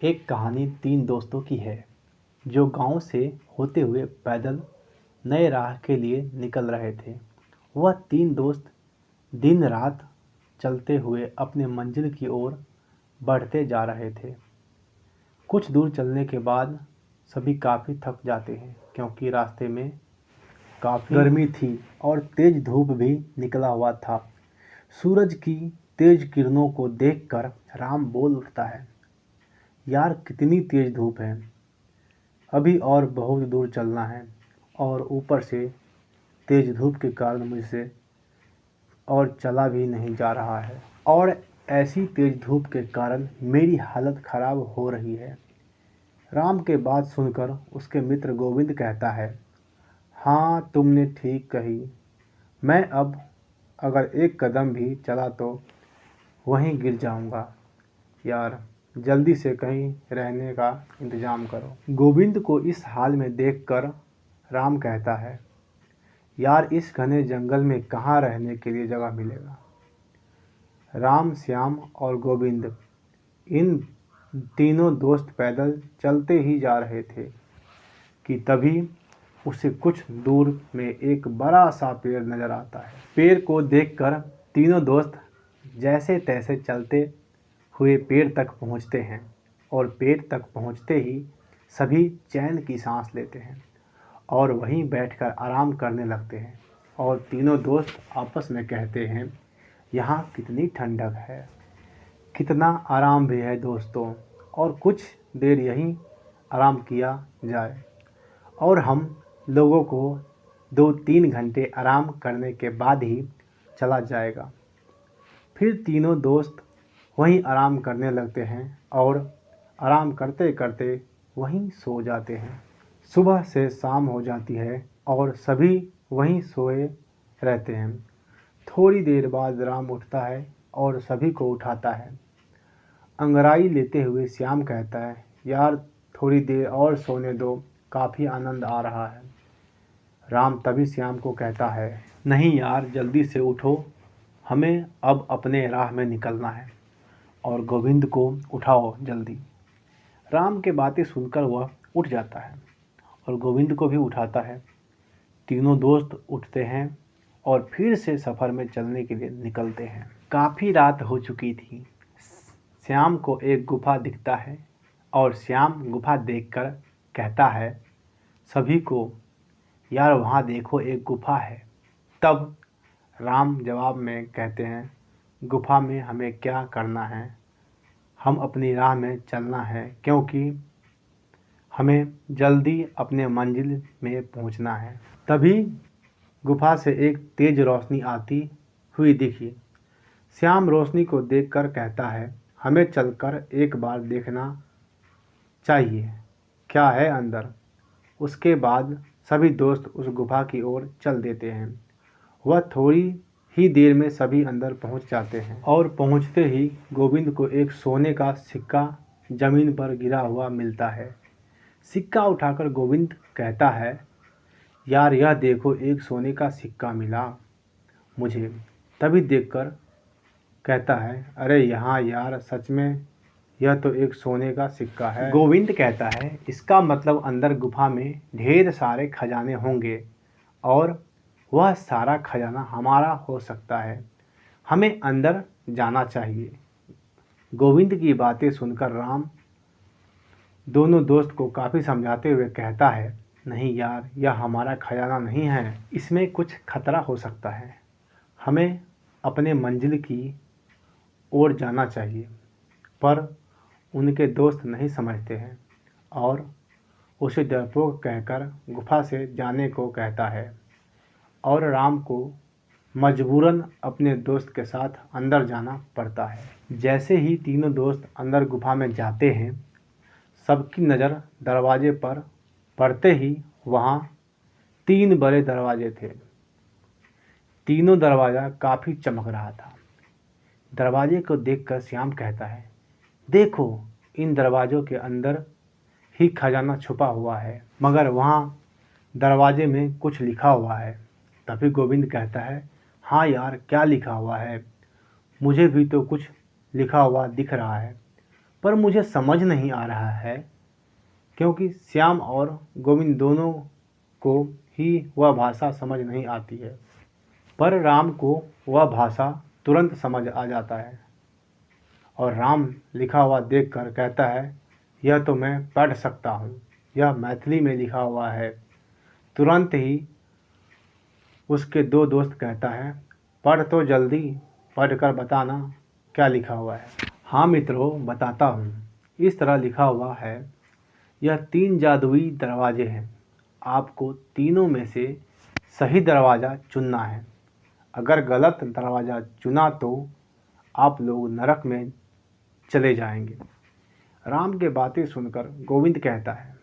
एक कहानी तीन दोस्तों की है जो गांव से होते हुए पैदल नए राह के लिए निकल रहे थे। वह तीन दोस्त दिन रात चलते हुए अपने मंजिल की ओर बढ़ते जा रहे थे। कुछ दूर चलने के बाद सभी काफ़ी थक जाते हैं क्योंकि रास्ते में काफ़ी गर्मी थी और तेज धूप भी निकला हुआ था। सूरज की तेज किरणों को देखकर राम बोल उठता है, यार कितनी तेज धूप है, अभी और बहुत दूर चलना है और ऊपर से तेज धूप के कारण मुझसे और चला भी नहीं जा रहा है और ऐसी तेज धूप के कारण मेरी हालत खराब हो रही है। राम के बात सुनकर उसके मित्र गोविंद कहता है, हाँ तुमने ठीक कही, मैं अब अगर एक कदम भी चला तो वहीं गिर जाऊंगा। यार जल्दी से कहीं रहने का इंतजाम करो। गोविंद को इस हाल में देखकर राम कहता है, यार इस घने जंगल में कहाँ रहने के लिए जगह मिलेगा। राम, श्याम और गोविंद इन तीनों दोस्त पैदल चलते ही जा रहे थे कि तभी उसे कुछ दूर में एक बड़ा सा पेड़ नजर आता है। पेड़ को देखकर तीनों दोस्त जैसे तैसे चलते हुए पेड़ तक पहुंचते हैं और पेड़ तक पहुंचते ही सभी चैन की सांस लेते हैं और वहीं बैठकर आराम करने लगते हैं और तीनों दोस्त आपस में कहते हैं, यहाँ कितनी ठंडक है, कितना आराम भी है दोस्तों, और कुछ देर यहीं आराम किया जाए और हम लोगों को 2-3 घंटे आराम करने के बाद ही चला जाएगा। फिर तीनों दोस्त वहीं आराम करने लगते हैं और आराम करते करते वहीं सो जाते हैं। सुबह से शाम हो जाती है और सभी वहीं सोए रहते हैं। थोड़ी देर बाद राम उठता है और सभी को उठाता है। अंगड़ाई लेते हुए श्याम कहता है, यार थोड़ी देर और सोने दो, काफ़ी आनंद आ रहा है। राम तभी श्याम को कहता है, नहीं यार जल्दी से उठो, हमें अब अपने राह में निकलना है और गोविंद को उठाओ जल्दी। राम के बातें सुनकर वह उठ जाता है और गोविंद को भी उठाता है। तीनों दोस्त उठते हैं और फिर से सफ़र में चलने के लिए निकलते हैं। काफ़ी रात हो चुकी थी। श्याम को एक गुफा दिखता है और श्याम गुफा देखकर कहता है सभी को, यार वहाँ देखो एक गुफा है। तब राम जवाब में कहते हैं, गुफा में हमें क्या करना है, हम अपनी राह में चलना है क्योंकि हमें जल्दी अपने मंजिल में पहुंचना है। तभी गुफा से एक तेज रोशनी आती हुई दिखी। श्याम रोशनी को देखकर कहता है, हमें चलकर एक बार देखना चाहिए क्या है अंदर। उसके बाद सभी दोस्त उस गुफा की ओर चल देते हैं। वह थोड़ी ही देर में सभी अंदर पहुंच जाते हैं और पहुंचते ही गोविंद को एक सोने का सिक्का जमीन पर गिरा हुआ मिलता है। सिक्का उठाकर गोविंद कहता है, यार यह देखो एक सोने का सिक्का मिला मुझे। तभी देखकर कहता है, अरे यहाँ यार सच में यह तो एक सोने का सिक्का है। गोविंद कहता है, इसका मतलब अंदर गुफा में ढेर सारे खजाने होंगे और वह सारा खजाना हमारा हो सकता है, हमें अंदर जाना चाहिए। गोविंद की बातें सुनकर राम दोनों दोस्त को काफ़ी समझाते हुए कहता है, नहीं यार यह हमारा खजाना नहीं है, इसमें कुछ खतरा हो सकता है, हमें अपने मंजिल की ओर जाना चाहिए। पर उनके दोस्त नहीं समझते हैं और उसे डरपोक कहकर गुफा से जाने को कहता है और राम को मजबूरन अपने दोस्त के साथ अंदर जाना पड़ता है। जैसे ही तीनों दोस्त अंदर गुफा में जाते हैं, सबकी नज़र दरवाजे पर पड़ते ही वहाँ 3 बड़े दरवाजे थे। तीनों दरवाज़ा काफ़ी चमक रहा था। दरवाजे को देखकर श्याम कहता है, देखो इन दरवाज़ों के अंदर ही खजाना छुपा हुआ है, मगर वहाँ दरवाजे में कुछ लिखा हुआ है। तभी गोविंद कहता है, हाँ यार क्या लिखा हुआ है, मुझे भी तो कुछ लिखा हुआ दिख रहा है। पर मुझे समझ नहीं आ रहा है, क्योंकि श्याम और गोविंद दोनों को ही वह भाषा समझ नहीं आती है। पर राम को वह भाषा तुरंत समझ आ जाता है और राम लिखा हुआ देखकर कहता है, यह तो मैं पढ़ सकता हूँ, यह मैथिली में लिखा हुआ है। तुरंत ही उसके दो दोस्त कहता है, पढ़ तो जल्दी, पढ़ कर बताना क्या लिखा हुआ है। हाँ मित्रों, बताता हूँ। इस तरह लिखा हुआ है, यह 3 जादुई दरवाजे हैं। आपको तीनों में से सही दरवाज़ा चुनना है। अगर गलत दरवाज़ा चुना तो आप लोग नरक में चले जाएंगे। राम के बातें सुनकर गोविंद कहता है,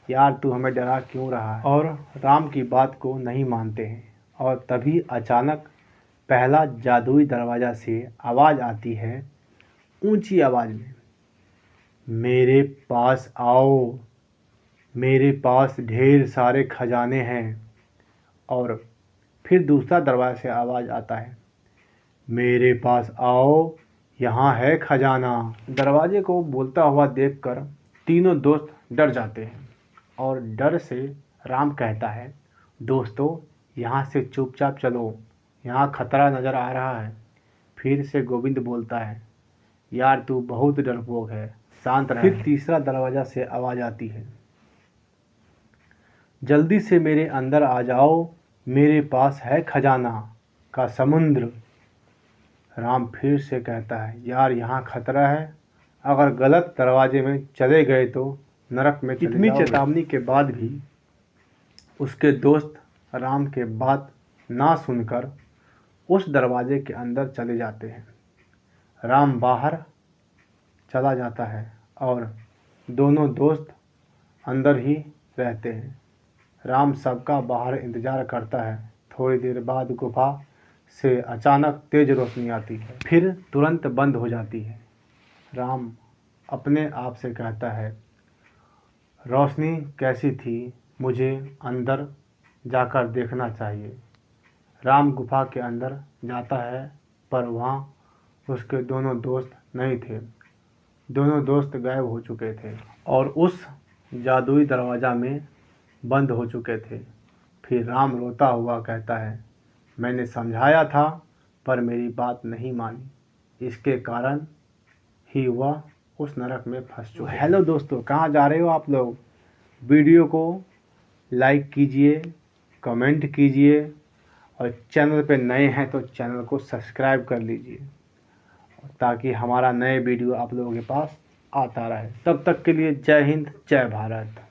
यार तू हमें डरा क्यों रहा है। और राम की बात को नहीं मानते हैं। और तभी अचानक पहला जादुई दरवाज़ा से आवाज़ आती है, ऊंची आवाज़ में, मेरे पास आओ, मेरे पास ढेर सारे खजाने हैं। और फिर दूसरा दरवाज़ा से आवाज़ आता है, मेरे पास आओ, यहाँ है खजाना। दरवाजे को बोलता हुआ देखकर तीनों दोस्त डर जाते हैं और डर से राम कहता है, दोस्तों यहाँ से चुपचाप चलो, यहाँ खतरा नज़र आ रहा है। फिर से गोविंद बोलता है, यार तू बहुत डरपोक है, शांत रह। फिर तीसरा दरवाज़ा से आवाज़ आती है, जल्दी से मेरे अंदर आ जाओ, मेरे पास है खजाना का समुद्र। राम फिर से कहता है, यार यहाँ खतरा है, अगर गलत दरवाजे में चले गए तो नरक में चले जाओगे। इतनी चेतावनी के बाद भी उसके दोस्त राम के बात ना सुनकर उस दरवाजे के अंदर चले जाते हैं। राम बाहर चला जाता है और दोनों दोस्त अंदर ही रहते हैं। राम सबका बाहर इंतज़ार करता है। थोड़ी देर बाद गुफा से अचानक तेज रोशनी आती है, फिर तुरंत बंद हो जाती है। राम अपने आप से कहता है, रोशनी कैसी थी, मुझे अंदर जाकर देखना चाहिए। राम गुफा के अंदर जाता है, पर वहाँ उसके दोनों दोस्त नहीं थे। दोनों दोस्त गायब हो चुके थे और उस जादुई दरवाज़ा में बंद हो चुके थे। फिर राम रोता हुआ कहता है, मैंने समझाया था पर मेरी बात नहीं मानी, इसके कारण ही वह उस नरक में फंस चुका है। हेलो दोस्तों, कहाँ जा रहे हो आप लोग? वीडियो को लाइक कीजिए, कमेंट कीजिए और चैनल पे नए हैं तो चैनल को सब्सक्राइब कर लीजिए, ताकि हमारा नए वीडियो आप लोगों के पास आता रहे। तब तक के लिए जय हिंद, जय भारत।